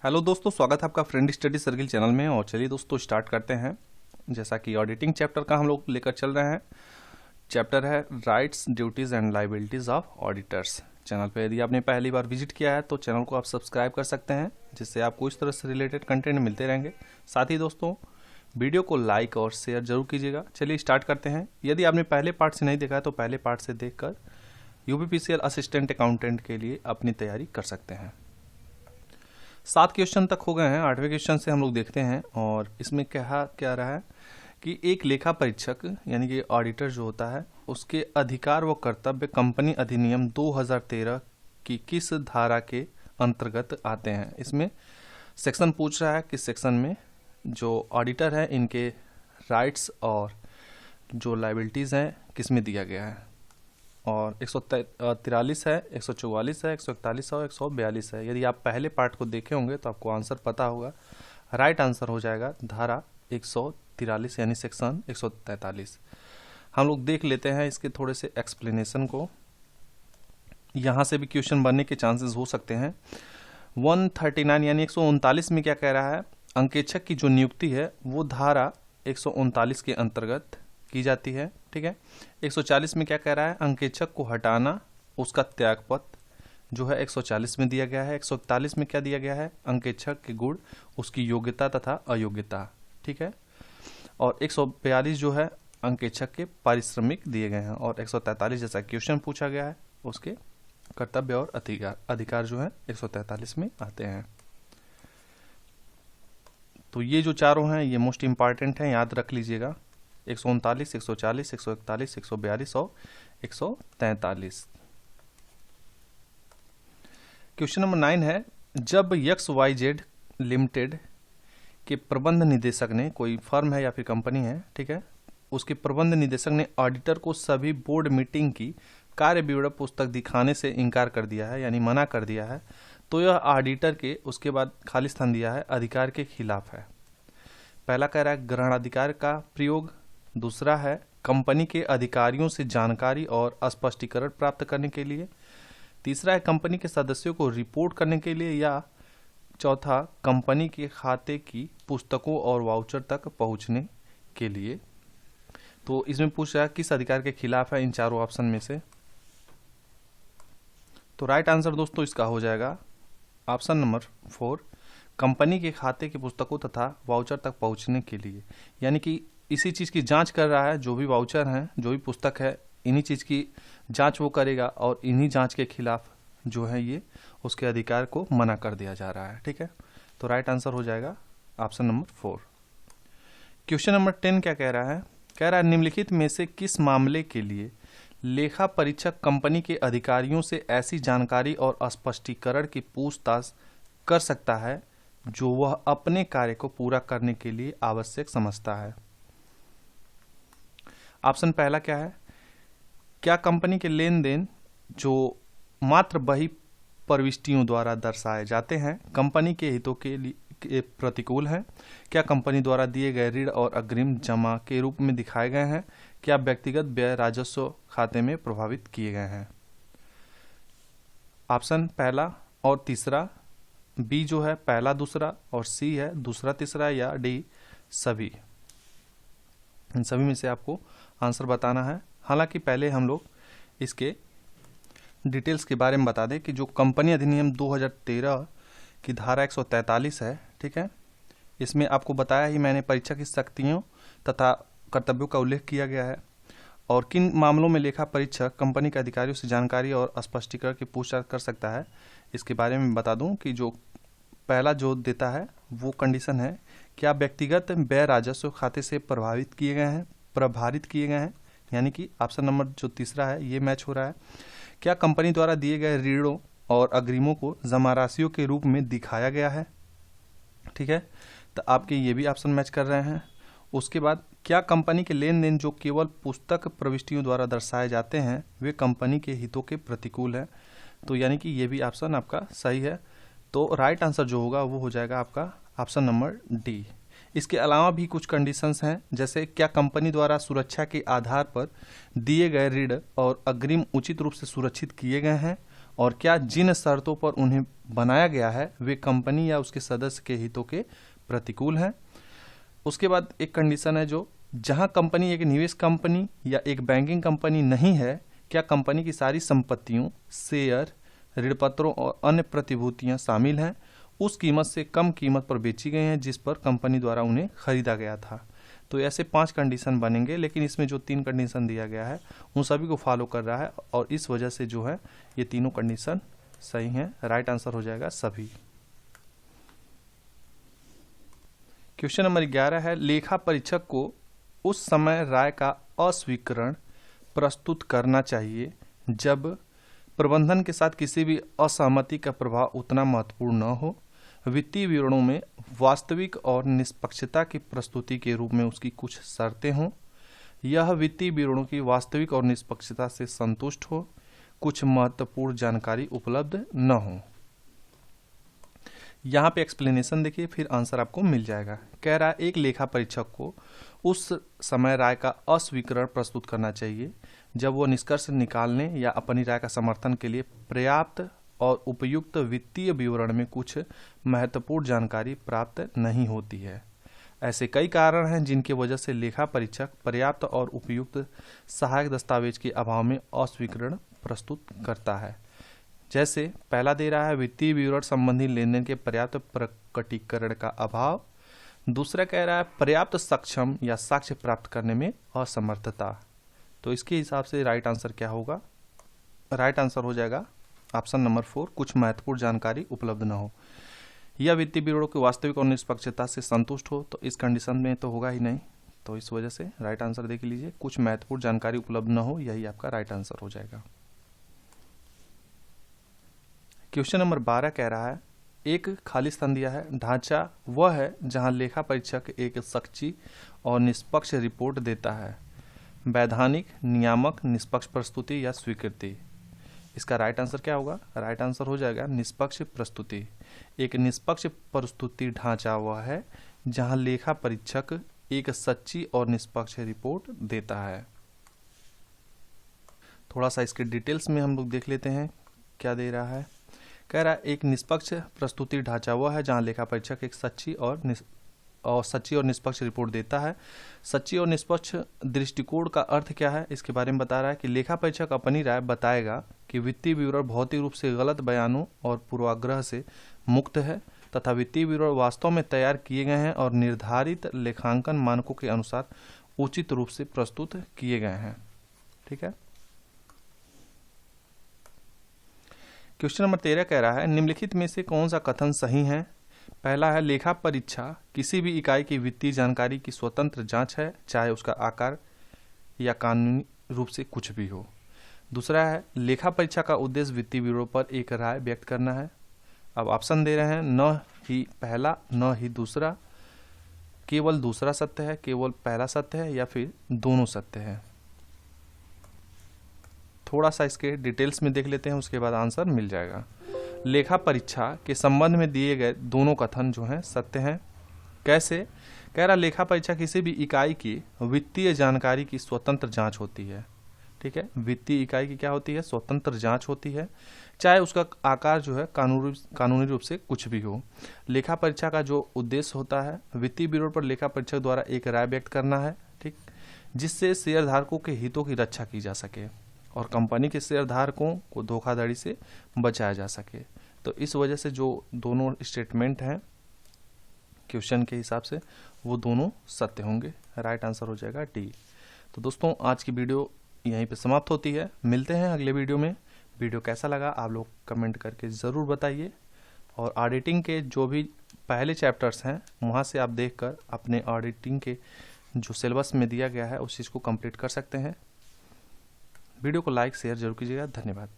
Hello दोस्तों, स्वागत है आपका फ्रेंड स्टडी सर्किल चैनल में। और चलिए दोस्तों स्टार्ट करते हैं। जैसा कि ऑडिटिंग चैप्टर का हम लोग लेकर चल रहे हैं। चैप्टर है rights, duties and liabilities of auditors. Channel पे यदि आपने पहली बार विजिट किया है तो चैनल को आप सब्सक्राइब कर सकते हैं, जिससे आपको इस तरह से रिलेटेड कंटेंट मिलते रहेंगे। साथ ही दोस्तों वीडियो को लाइक और शेयर जरूर कीजिएगा। चलिए स्टार्ट करते हैं। यदि आपने पहले पार्ट से नहीं देखा है तो पहले पार्ट से देखकर यूपीपीसीएल असिस्टेंट अकाउंटेंट के लिए अपनी तैयारी कर सकते हैं। 7 क्वेश्चन तक हो गए हैं। 8वें क्वेश्चन से हम लोग देखते हैं। और इसमें क्या रहा है कि एक लेखा परीक्षक यानी कि ऑडिटर जो होता है, उसके अधिकार व कर्तव्य कंपनी अधिनियम 2013 की किस धारा के अंतर्गत आते हैं। इसमें सेक्शन पूछ रहा है कि सेक्शन में जो ऑडिटर है इनके राइट्स और जो लाइबिलिटीज़ हैं किस में दिया गया है। और 143 है, 144 है, 141 और 142 है। यदि आप पहले पार्ट को देखे होंगे तो आपको आंसर पता होगा। राइट आंसर हो जाएगा धारा 143 यानी सेक्शन 143। हम लोग देख लेते हैं इसके थोड़े से एक्सप्लेनेशन को। यहाँ से भी क्वेश्चन बनने के चांसेस हो सकते हैं। 139 यानी 139 में क्या कह रहा है, अंकेक्षक की जो नियुक्ति है वो धारा 139 के अंतर्गत की जाती है। ठीक है। 140 में क्या कह रहा है, अंकेक्षक को हटाना, उसका त्यागपत्र जो है 140 में दिया गया है। 141 में क्या दिया गया है, अंकेक्षक के गुण, उसकी योग्यता तथा अयोग्यता। ठीक है। और 142 जो है अंकेक्षक के पारिश्रमिक दिए गए हैं। और 143 जैसा क्वेश्चन पूछा गया है उसके कर्तव्य और अधिकार जो है 143 में आते हैं। तो ये जो चारों हैं ये मोस्ट इंपॉर्टेंट हैं, याद रख लीजिएगा। 139, 140, 141, 142 और 143। क्वेश्चन नंबर 9 है, जब XYZ लिमिटेड के प्रबंध निदेशक ने, कोई फर्म है या फिर कंपनी है, ठीक है, उसके प्रबंध निदेशक ने ऑडिटर को सभी बोर्ड मीटिंग की कार्य विवरण पुस्तक दिखाने से इनकार कर दिया है यानी मना कर दिया है, तो यह ऑडिटर के, उसके बाद खाली स्थान दिया है, अधिकार के खिलाफ है। पहला कह रहा है ग्रहणाधिकार का प्रयोग, दूसरा है कंपनी के अधिकारियों से जानकारी और स्पष्टीकरण प्राप्त करने के लिए, तीसरा है कंपनी के सदस्यों को रिपोर्ट करने के लिए, या चौथा कंपनी के खाते की पुस्तकों और वाउचर तक पहुंचने के लिए। तो इसमें पूछ रहा है किस अधिकार के खिलाफ है इन चारों ऑप्शन में से। तो राइट आंसर दोस्तों इसका हो जाएगा ऑप्शन नंबर 4, कंपनी के खाते की पुस्तकों तथा वाउचर तक पहुंचने के लिए। यानी कि इसी चीज़ की जांच कर रहा है, जो भी वाउचर हैं, जो भी पुस्तक है, इन्हीं चीज़ की जांच वो करेगा और इन्हीं जांच के खिलाफ जो है ये उसके अधिकार को मना कर दिया जा रहा है। ठीक है। तो राइट आंसर हो जाएगा ऑप्शन नंबर 4। क्वेश्चन नंबर 10 क्या कह रहा है, कह रहा है निम्नलिखित में से किस मामले के लिए लेखा परीक्षक कंपनी के अधिकारियों से ऐसी जानकारी और स्पष्टीकरण की पूछताछ कर सकता है जो वह अपने कार्य को पूरा करने के लिए आवश्यक समझता है। ऑप्शन पहला क्या है, क्या कंपनी के लेन देन जो मात्र बही प्रविष्टियों द्वारा दर्शाए जाते हैं कंपनी के हितों के प्रतिकूल हैं, क्या कंपनी द्वारा दिए गए ऋण और अग्रिम जमा के रूप में दिखाए गए हैं, क्या व्यक्तिगत व्यय राजस्व खाते में प्रभावित किए गए हैं। ऑप्शन पहला और तीसरा, बी जो है पहला दूसरा, और सी है दूसरा तीसरा, या डी सभी। इन सभी में से आपको आंसर बताना है। हालांकि पहले हम लोग इसके डिटेल्स के बारे में बता दें कि जो कंपनी अधिनियम 2013 की धारा 143 है, ठीक है, इसमें आपको बताया ही मैंने परीक्षा की शक्तियों तथा कर्तव्यों का उल्लेख किया गया है। और किन मामलों में लेखा परीक्षक कंपनी के अधिकारियों से जानकारी और स्पष्टीकरण की पूछताछ कर सकता है, इसके बारे में बता दूं कि जो पहला जो देता है वो कंडीशन है, क्या व्यक्तिगत व्यय राजस्व खाते से प्रभावित किए गए हैं, यानी कि ऑप्शन नंबर जो तीसरा है ये मैच हो रहा है। क्या कंपनी द्वारा दिए गए ऋणों और अग्रिमों को जमा राशियों के रूप में दिखाया गया है, ठीक है, तो आपके ये भी ऑप्शन मैच कर रहे हैं। उसके बाद क्या कंपनी के लेन देन जो केवल पुस्तक प्रविष्टियों द्वारा दर्शाए जाते हैं वे कंपनी के हितों के प्रतिकूल है, तो यानी कि ये भी ऑप्शन आपका सही है। तो राइट आंसर जो होगा वो हो जाएगा आपका ऑप्शन नंबर डी। इसके अलावा भी कुछ कंडीशंस हैं, जैसे क्या कंपनी द्वारा सुरक्षा के आधार पर दिए गए ऋण और अग्रिम उचित रूप से सुरक्षित किए गए हैं और क्या जिन शर्तों पर उन्हें बनाया गया है वे कंपनी या उसके सदस्य के हितों के प्रतिकूल हैं। उसके बाद एक कंडीशन है जो जहां कंपनी एक निवेश कंपनी या एक बैंकिंग कंपनी नहीं है, क्या कंपनी की सारी संपत्तियों, शेयर, ऋणपत्रों और अन्य प्रतिभूतियां शामिल हैं, उस कीमत से कम कीमत पर बेची गई हैं जिस पर कंपनी द्वारा उन्हें खरीदा गया था। तो ऐसे 5 कंडीशन बनेंगे, लेकिन इसमें जो 3 कंडीशन दिया गया है उन सभी को फॉलो कर रहा है और इस वजह से जो है ये तीनों कंडीशन सही हैं। राइट आंसर हो जाएगा सभी। क्वेश्चन नंबर 11 है, लेखा परीक्षक को उस समय राय का अस्वीकरण प्रस्तुत करना चाहिए जब प्रबंधन के साथ किसी भी असहमति का प्रभाव उतना महत्वपूर्ण न हो, वित्तीय विवरणों में वास्तविक और निष्पक्षता की प्रस्तुति के रूप में उसकी कुछ शर्तें हों, यह वित्तीय विवरणों की वास्तविक और निष्पक्षता से संतुष्ट हो, कुछ महत्वपूर्ण जानकारी उपलब्ध न हो। यहाँ पे एक्सप्लेनेशन देखिए, फिर आंसर आपको मिल जाएगा। कह रहा है एक लेखा परीक्षक को उस समय राय का अस्वीकरण प्रस्तुत करना चाहिए जब वो निष्कर्ष निकालने या अपनी राय का समर्थन के लिए पर्याप्त और उपयुक्त वित्तीय विवरण में कुछ महत्वपूर्ण जानकारी प्राप्त नहीं होती है। ऐसे कई कारण हैं जिनकी वजह से लेखा परीक्षक पर्याप्त और उपयुक्त सहायक दस्तावेज के अभाव में अस्वीकरण प्रस्तुत करता है। जैसे पहला दे रहा है वित्तीय विवरण संबंधी लेन देन के पर्याप्त प्रकटीकरण का अभाव। दूसरा कह रहा है पर्याप्त सक्षम या साक्ष्य प्राप्त करने में असमर्थता। तो इसके हिसाब से राइट आंसर क्या होगा? राइट आंसर हो जाएगा ऑप्शन नंबर 4, कुछ महत्वपूर्ण जानकारी उपलब्ध न हो। यह वित्तीय विवरणों की वास्तविक और निष्पक्षता से संतुष्ट हो, तो इस कंडीशन में तो होगा ही नहीं, तो इस वजह से राइट आंसर देख लीजिए, कुछ महत्वपूर्ण जानकारी उपलब्ध न हो, यही आपका राइट आंसर हो जाएगा। क्वेश्चन नंबर 12 कह रहा है एक खाली स्थान दिया है, ढांचा वह है जहां लेखा परीक्षक एक सच्ची और निष्पक्ष रिपोर्ट देता है, वैधानिक, नियामक, निष्पक्ष प्रस्तुति या स्वीकृति। इसका राइट आंसर क्या होगा? राइट आंसर हो जाएगा निष्पक्ष प्रस्तुति। एक निष्पक्ष प्रस्तुति ढांचा वह है जहां लेखा परीक्षक एक सच्ची और निष्पक्ष रिपोर्ट देता है। थोड़ा सा इसके डिटेल्स में हम लोग देख लेते हैं क्या दे रहा है। कह रहा है एक निष्पक्ष प्रस्तुति ढांचा वह है जहां लेखा परीक्षक एक सच्ची और निष्पक्ष रिपोर्ट देता है। सच्ची और निष्पक्ष दृष्टिकोण का अर्थ क्या है, इसके बारे में बता रहा है कि लेखा परीक्षक अपनी राय बताएगा कि वित्तीय विवरण भौतिक रूप से गलत बयानों और पूर्वाग्रह से मुक्त है तथा वित्तीय विवरण वास्तव में तैयार किए गए हैं और निर्धारित लेखांकन मानकों के अनुसार उचित रूप से प्रस्तुत किए गए हैं। ठीक है। क्वेश्चन नंबर 13 कह रहा है निम्नलिखित में से कौन सा कथन सही है? पहला है लेखा परीक्षा किसी भी इकाई की वित्तीय जानकारी की स्वतंत्र जांच है, चाहे उसका आकार या कानूनी रूप से कुछ भी हो। दूसरा है लेखा परीक्षा का उद्देश्य वित्तीय विवरण पर एक राय व्यक्त करना है। अब ऑप्शन दे रहे हैं न ही पहला न ही दूसरा, केवल दूसरा सत्य है, केवल पहला सत्य है या फिर दोनों सत्य है। थोड़ा सा इसके डिटेल्स में देख लेते हैं, उसके बाद आंसर मिल जाएगा। लेखा परीक्षा के संबंध में दिए गए दोनों कथन जो हैं सत्य हैं। कैसे? कह रहा लेखा परीक्षा किसी भी इकाई की वित्तीय जानकारी की स्वतंत्र जांच होती है। ठीक है, वित्तीय इकाई की क्या होती है? स्वतंत्र जांच होती है, चाहे उसका आकार जो है कानूनी रूप से कुछ भी हो। लेखा परीक्षा का जो उद्देश्य होता है वित्तीय विवरण पर लेखा परीक्षक द्वारा एक राय व्यक्त करना है, ठीक, जिससे शेयरधारकों के हितों की रक्षा की जा सके और कंपनी के शेयरधारकों को धोखाधड़ी से बचाया जा सके। तो इस वजह से जो दोनों स्टेटमेंट हैं क्वेश्चन के हिसाब से वो दोनों सत्य होंगे। राइट आंसर हो जाएगा डी। तो दोस्तों आज की वीडियो यहीं पे समाप्त होती है, मिलते हैं अगले वीडियो में। वीडियो कैसा लगा आप लोग कमेंट करके ज़रूर बताइए और ऑडिटिंग के जो भी पहले चैप्टर्स हैं वहाँ से आप देखकर अपने ऑडिटिंग के जो सिलेबस में दिया गया है उस चीज़ को कंप्लीट कर सकते हैं। वीडियो को लाइक शेयर जरूर कीजिएगा। धन्यवाद।